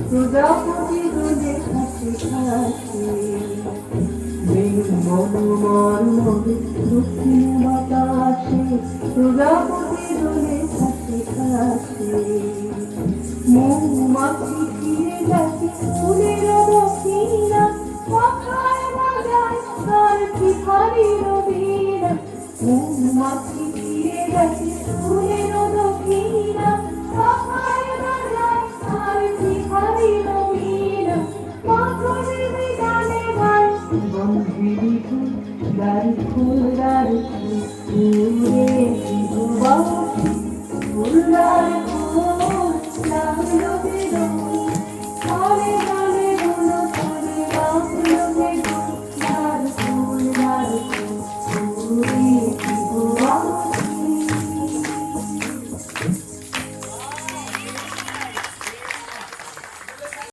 প্রজাপতি দুলে খাসি খাসি দক্ষিণ বাতাসে প্রজাপতি দুলে খাসি খাসি মৌমাছি ফিরে যাচ্ছে ফুলের দক্ষিণা কথায় বাজায় তার ভিখারির বীণা মৌমাছি ফিরে যাচ্ছে ফুলের দক্ষিণা কথায় বাজায় তার ভিখারির বীণা মাথরে বিদানে গায় বন্ধু দার ফুল